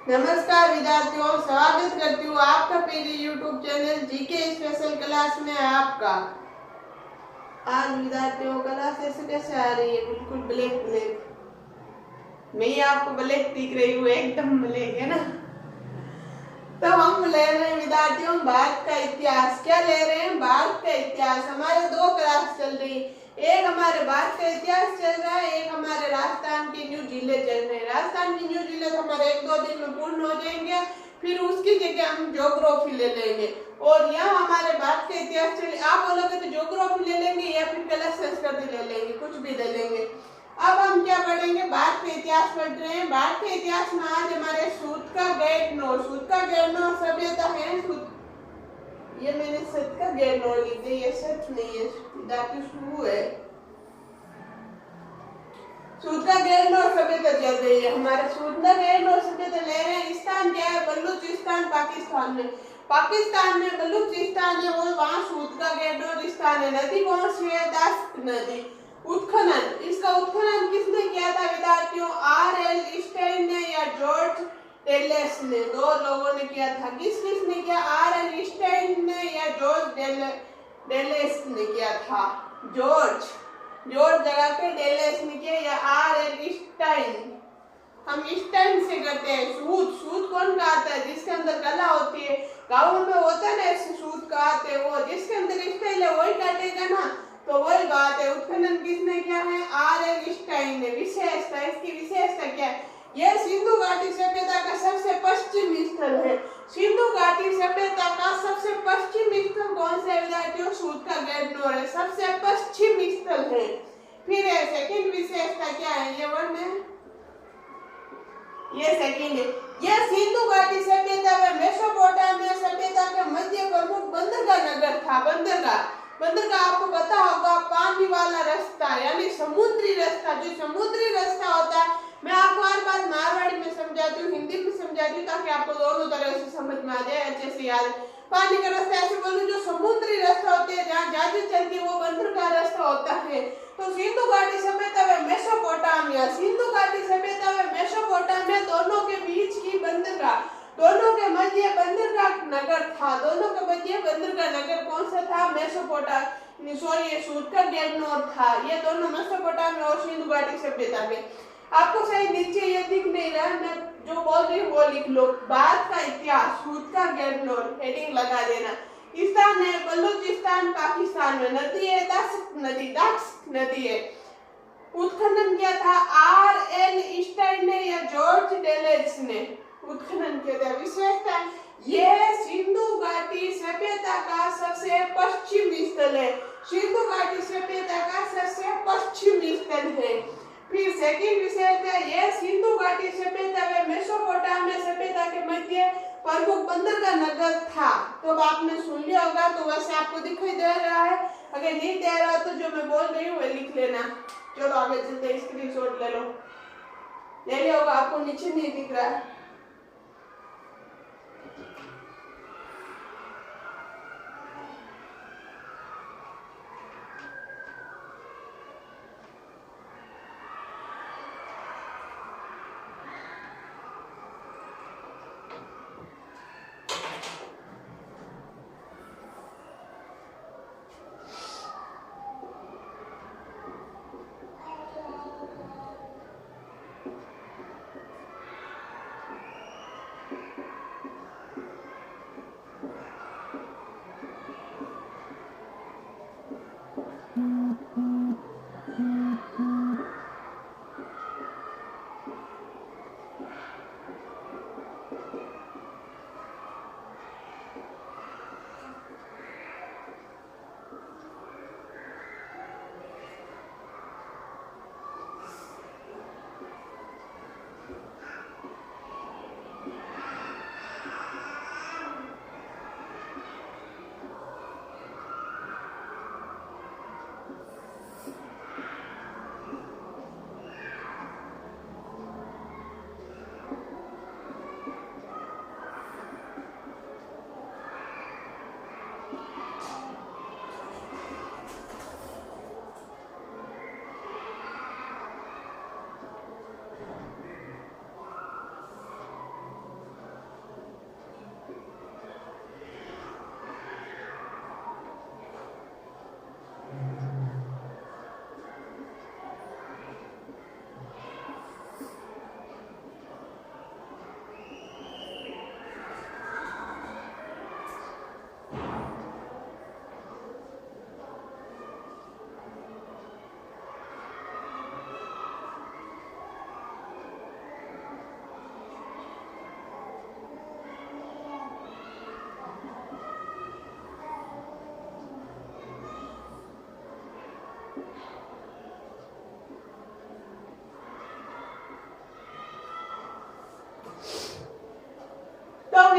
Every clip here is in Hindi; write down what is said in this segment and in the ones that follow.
नमस्कार विद्यार्थियों, स्वागत करती हूँ आपका मेरे YouTube channel GK special class में। आपका आज विद्यार्थियों क्लास ऐसे कैसे आ रही है? बिल्कुल ब्लैक ब्लैक। मैं आपको ब्लैक दिख रही हूँ, एकदम ब्लैक है ना। तो हम ले रहे हैं विद्यार्थियों भारत का इतिहास। क्या ले रहे हैं? भारत का इतिहास। हमारे दो क्लास चल रही है, एक हमारे भारत का इतिहास चल रहा है, एक हमारे राजस्थान के न्यू जिले चल रहे हैं। राजस्थान के न्यू जिले तो हमारे 1-2 दिन में पूर्ण हो जाएंगे, फिर उसकी जगह हम ज्योग्राफी ले लेंगे। और यहाँ हमारे भारत का इतिहास चले, आप बोलोगे तो ज्योग्राफी ले लेंगे या फिर कला संस्कृति ले लेंगे, कुछ भी ले लेंगे। अब हम क्या पढ़ेंगे? भारत का इतिहास पढ़ रहे हैं। भारत के इतिहास में आज हमारे सूत का गैरनोर, सूत का गैरनोर सभ्यता है। ये मैंने सत का गैरनोर लिख दिया, ये सच नहीं है, धातु शु है। सूत का गैरनोर सभ्यता चल रही है। हमारे सूत का गैरनोर सभ्यता ले रहे हैं। स्थान क्या है? बलूचिस्तान पाकिस्तान में। पाकिस्तान में बलूचिस्तान है और वहाँ सूत का गैरनोर स्थान है। नदी कौन सी है? दास्त नदी। उत्खनन, इसका उत्खनन किसने किया था विद्यार्थियों? R.L. स्टेइन ने या जॉर्ज टेलेस ने? दो लोगों ने किया था। किसने किया? R.L. स्टेइन ने या जॉर्ज टेलेस ने किया था? जॉर्ज जगह के टेलेस ने किया या R.L. स्टेइन? हम स्टेइन से करते हैं। सूत कौन काटता है? जिसके अंदर कला होती है। गाँव में होता है ना सूत काटते, वो जिसके अंदर स्टाइल है वही काटेगा ना। तो वही बात है, उत्खनन किसने किया है? R.L. स्टेइन ने। विशेषता, इसकी विशेषता क्या है? यह सिंधु घाटी सभ्यता का सबसे पश्चिमी स्थल है। सिंधु घाटी सभ्यता का सबसे पश्चिमी स्थल कौन सा है विद्यार्थियों? सूत का गैरनोर है, सबसे पश्चिमी स्थल है। फिर है सेकंड विशेषता क्या है? ये वन है, ये सेकंड है। यह सिंधु घाटी सभ्यता व मेसोपोटामिया सभ्यता के मध्य प्रमुख बंदरगाह नगर था। बंदरगाह आपको पता होगा, पानी वाला रास्ता यानी समुद्री रास्ता। जो समुद्री रास्ता होता है, मैं आपको हर बात मारवाड़ी में समझाती हूँ, हिंदी में समझाती हूँ, ताकि आपको दोनों तरह से समझ में आ जाए, अच्छे से याद। पानी का रास्ता ऐसे बोलूं, जो समुद्री रास्ता होते हैं, जहाँ जहाज चलती है, वो बंदरगाह रास्ता होता है। तो सिंधु घाटी सभ्यता व मेसोपोटामिया, सिंधु घाटी सभ्यता व मेसोपोटामिया दोनों के बीच की बंदरगाह, दोनों के मध्य बंदरगाह नगर था। दोनों के मध्य बंदरगाह नगर कौन सा था? मेसोपोटामिया, सॉरी, सूत का गैरनोर था। ये दोनों मेसोपोटामिया और सिंधु घाटी सभ्यता में। आपको सही नीचे ये दिख नहीं रहा, मैं जो बोल रही हूँ वो लिख लो। भारत का इतिहास, सूत का गैरनोर, हेडिंग लगा देना। स्थान है बलूचिस्तान पाकिस्तान में। नदी है दाक्स नदी है। उत्खनन किया था R.L. स्टेइन ने या जॉर्ज टेलेस ने उत्खनन किया था। विशेषता, यह सिंधु घाटी सभ्यता का सबसे पश्चिमी स्थल है। सिंधु घाटी सभ्यता का सबसे पश्चिमी स्थल है। फिर सेकंड विशेषता, यह सिंधु घाटी सभ्यता व मेसोपोटामिया सभ्यता के मध्य प्रमुख बंदरगाह नगर था। तो अब आपने सुन लिया होगा, तो वैसे आपको दिखाई दे रहा है। अगर नहीं दे रहा तो जो मैं बोल रही हूँ वो लिख लेना। चलो आगे चलते, स्क्रीनशॉट ले लिया होगा, आपको नीचे नहीं दिख रहा है।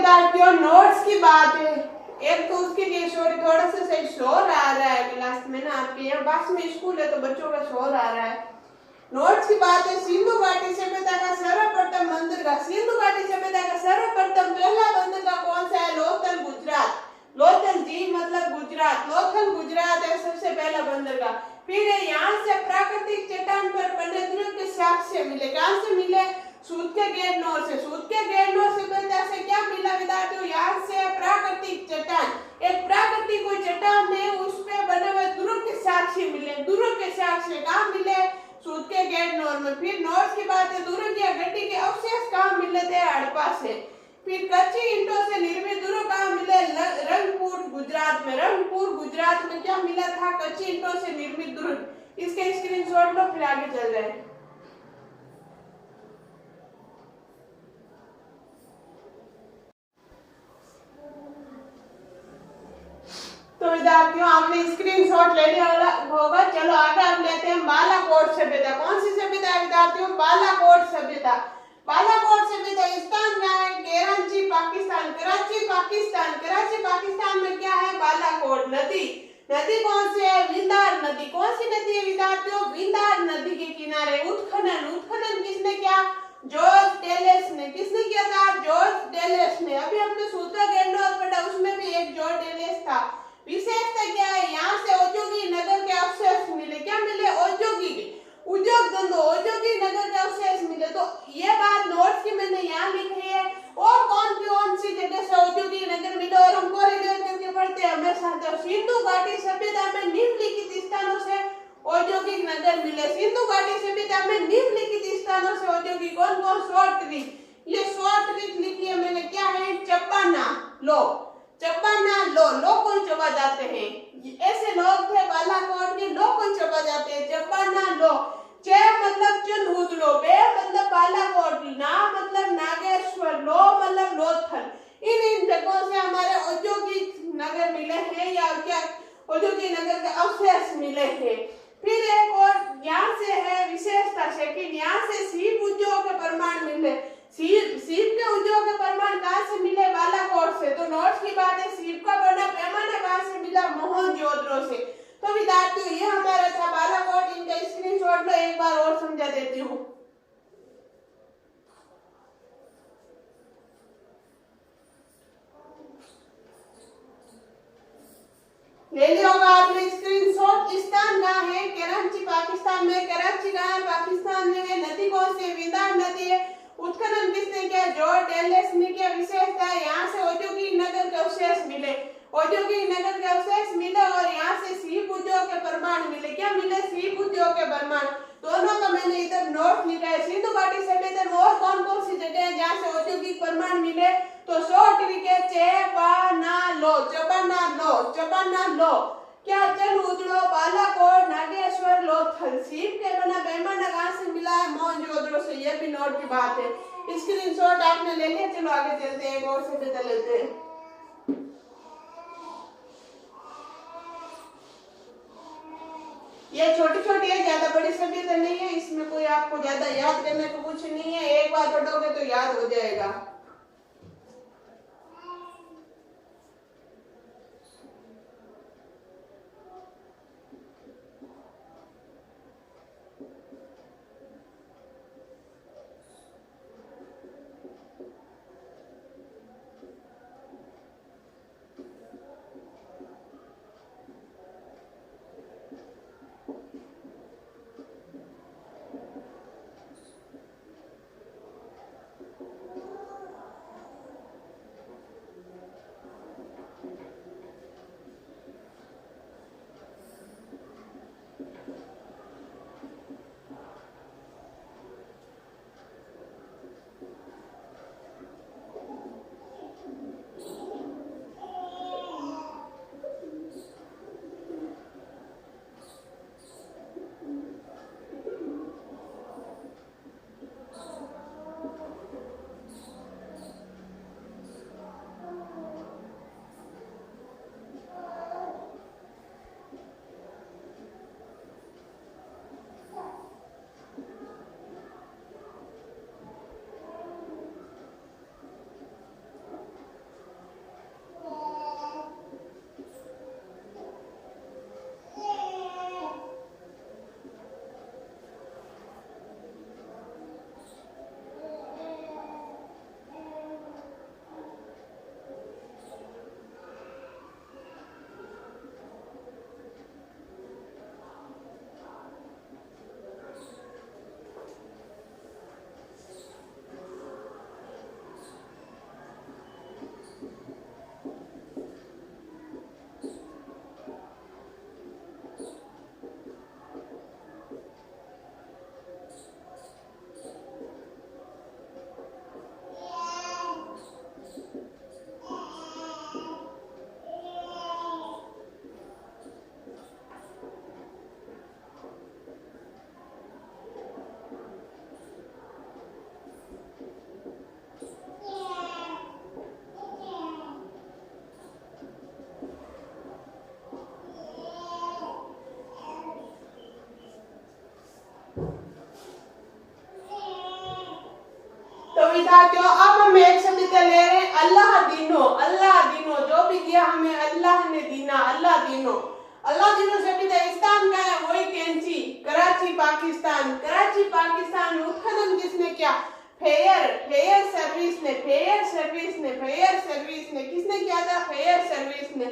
विद्यार्थियों नोट्स की बात है, एक तो उसके लिए सॉरी थोड़ा सा सही शोर आ रहा है क्लास में ना, आपके यहाँ पास में स्कूल है तो बच्चों का शोर आ रहा है। नोट्स की बात है, सिंधु घाटी सभ्यता का सर्वप्रथम बंदरगाह, सिंधु घाटी सभ्यता का सर्वप्रथम पहला बंदरगाह कौन सा है? लोथल गुजरात, लोथल जी मतलब गुजरात, लोथल गुजरात है सबसे पहला बंदरगाह। फिर यहाँ से प्राकृतिक चट्टान पर बने ध्रुव के साक्ष्य मिले, कहां से मिले? सूत के गेरनोर से, सूत के गेरनोर सभ्यता से क्या मिला विद्यार्थियों? यहाँ से प्राकृतिक चट्टान, एक प्राकृतिक कोई चट्टान है उस पे बने हुए ध्रुव के साक्ष्य मिले, ध्रुव के साक्ष्य कहाँ मिले? सूत के गेरनोर में। फिर नॉर्थ की बात है, ध्रुव की गड्डी के अवशेष कहाँ मिले थे? हड़प्पा से। फिर कच्ची ईंटों से निर्मित ध्रुव कहाँ मिले? रंगपुर गुजरात में, रंगपुर गुजरात में क्या मिला था? कच्ची ईंटों से निर्मित ध्रुव। इसके स्क्रीनशॉट लो फिर आगे चल रहे हैं। तो विद्यार्थियों आपने स्क्रीनशॉट ले लिया होगा। चलो आगे हम लेते हैं बालाकोट सभ्यता। कौन सी सभ्यता है विद्यार्थियों? बालाकोट सभ्यता। बालाकोट सभ्यता स्थान क्या है? कराची पाकिस्तान, कराची पाकिस्तान, कराची पाकिस्तान में क्या है? बालाकोट नदी, नदी कौन सी है? विंदार नदी। कौन सी नदी है विद्यार्थियों? विंदार नदी के किनारे उत्खनन, उत्खनन किसने किया? जॉर्ज डेलेस ने। किसने किया था? जॉर्ज डेलेस ने। अभी हमने सूत्रा गेंडोर पढ़ा उसमें भी एक जॉर्ज डेलेस था। विशेषता क्या है? यहाँ से औद्योगिक नगर के अवशेष मिले, क्या मिले? औद्योगिक उद्योग धंधो, औद्योगिक नगर के अवशेष मिले। तो ये बात नोट्स की मैंने यहाँ लिखी है। और कौन सी जगह से औद्योगिक नगर मिले और हम कोरिलेट करके पढ़ते हैं हमेशा। तो सिंधु घाटी सभ्यता में निम्नलिखित स्थानों से औद्योगिक नगर मिले, सिंधु घाटी सभ्यता में निम्नलिखित स्थानों से औद्योगिक कौन कौन? शॉर्ट ट्रिक, ये शॉर्ट ट्रिक लिखी है मैंने, क्या है? चप्पाना लो, चप्पाना लो को चबा जाते हैं, ऐसे लोग थे बालाकोट के, लो को चबा जाते हैं, चप्पाना लो। चे मतलब चंदूदलो, बे मतलब बालाकोट, ना मतलब नागेश्वर, लो मतलब लोथल। इन जगहों से हमारे औद्योगिक नगर मिले हैं या क्या औद्योगिक नगर के अवशेष मिले हैं। फिर एक और यहाँ से है विशेषता सेकंड, यहाँ से सीप उद्योग के प्रमाण मिले। सीप के उद्योग के प्रमाण कहाँ से मिले? बालाकोट से। तो नोट्स की बात है, सीप का बड़ा पैमाना कहाँ से मिला? मोहनजोदड़ो से। तो विद्यार्थियों ये हमारा था बालाकोट, इनका स्क्रीनशॉट लो, एक बार और समझा देती हूँ। ले लिया होगा आपने स्क्रीनशॉट। स्थान कहाँ है? कराची पाकिस्तान में। कराची कहाँ है? पाकिस्तान में है। नदी कौन सी है? विंदार नदी है। उत्खनन किसने किया? जॉर्ज डेलेस ने किया। विशेषता है यहाँ से औद्योगिक नगर के अवशेष मिले, औद्योगिक नगर के अवशेष मिले और यहाँ से सीप उद्योग के प्रमाण मिले। क्या मिले? सीप उद्योग के प्रमाण। दोनों का मैंने इधर नोट लिखा है। सिंधु घाटी सभ्यता में और कौन सी जगह है जहाँ से औद्योगिक प्रमाण मिले? तो शॉर्ट ट्रिक है चेपानालो, चपानालो, चपानालो। क्या? चंदूदड़ो, बालाकोट, नागेश्वर, लोथल। सीप के बना पैमाना कहाँ से मिला है? मोहनजोदड़ो से। ये भी नोट की बात है। स्क्रीनशॉट आपने ले लिया। चलो आगे चलते हैं, एक और सभ्यता लेते हैं। ये छोटी छोटी है, ज्यादा बड़ी सभ्यता नहीं है, इसमें कोई आपको ज्यादा याद करने को कुछ नहीं है, एक बार पढ़ोगे तो याद हो जाएगा। विद्यार्थियों अब हम एक सभ्यता ले रहे हैं अल्लाह दीनो। अल्लाह दीनो जो भी किया हमें अल्लाह ने दीना। अल्लाह दीनो सभ्यता स्थान का है वही कैंची, कराची पाकिस्तान। कराची पाकिस्तान उत्खनन किसने किया? फेयर सर्विस ने किसने किया था? फेयर सर्विस ने।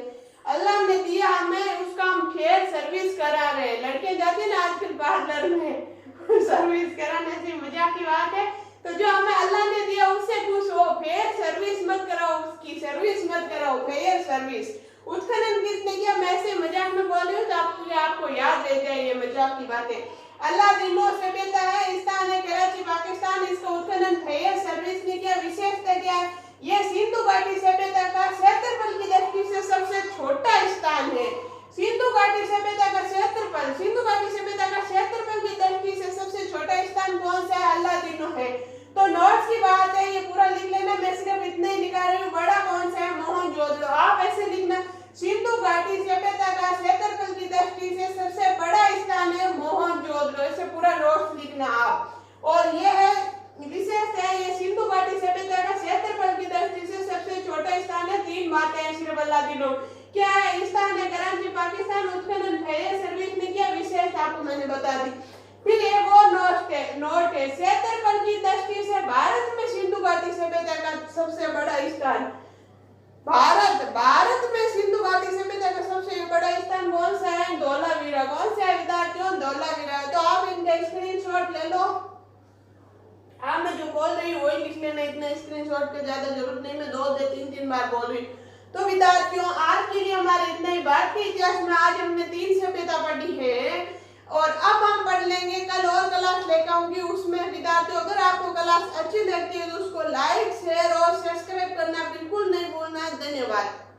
अल्लाह ने दिया हमें, उसका हम फेयर सर्विस करा रहे हैं। लड़के जाते ना आजकल पार्लर में सर्विस कराने से मजाक की बात है। तो जो हमें अल्लाह ने दिया उससे खुश हो, फेयर सर्विस मत कराओ, उसकी सर्विस मत कराओ, फेयर सर्विस। उत्खनन किसने किया? मैं ऐसे मजाक में बोल रही हूँ तो आपको याद रह जाए ये मजाक की बातें। अल्लाह दीनो सभ्यता है, स्थान है कराची पाकिस्तान। इसका उत्खनन फेयर सर्विस ने किया। विशेषता क्या है? ये सिंधु घाटी सभ्यता का क्षेत्रफल की दृष्टि से सबसे छोटा स्थान है। सिंधु घाटी सभ्यता का क्षेत्रफल, सिंधु घाटी सभ्यता का क्षेत्रफल की दृष्टि से सबसे छोटा स्थान कौन सा है? अल्लाह दीनो है। तो नोट्स की बात है, ये पूरा लिख लेना, मैं सिर्फ इतना ही लिखा रही हूँ। बड़ा कौन सा है? मोहनजोदड़ो। आप ऐसे लिखना, सिंधु घाटी सभ्यता का क्षेत्रफल की दृष्टि से सबसे बड़ा स्थान है मोहनजोदड़ो। ऐसे पूरा नोट्स लिखना आप। और ये है विशेष है, ये सिंधु घाटी सभ्यता का क्षेत्रफल की दृष्टि से सबसे छोटा स्थान है। 3 बातें हैं सिर्फ अल्लाह दीनो। क्या है? स्थान है कराची पाकिस्तान। उत्खनन फेयर सर्विस ने किया। विशेष आपको मैंने बता दी। फिर एक और नोट है क्षेत्रफल की दृष्टि से भारत में सिंधु घाटी सभ्यता का सबसे बड़ा स्थान। भारत में सिंधु घाटी सभ्यता का सबसे बड़ा स्थान कौन सा है? धौलावीरा। कौन सा है विद्यार्थियों? धौलावीरा। तो आप इनका स्क्रीनशॉट ले लो। हाँ, मैं जो बोल रही हूँ वही लिख लेना, इतना स्क्रीनशॉट की ज्यादा जरूरत नहीं, मैं 2 से 3 बार बोल रही। तो विद्यार्थियों आज के लिए हमारे इतना ही। भारतीय इतिहास में आज हमने 3 सभ्यता पढ़ी है और अब हम पढ़ लेंगे। कल और क्लास लेकर आऊंगी, उसमें विद्यार्थियों अगर आपको क्लास अच्छी लगती है तो उसको लाइक, शेयर और सब्सक्राइब करना बिल्कुल नहीं भूलना। धन्यवाद।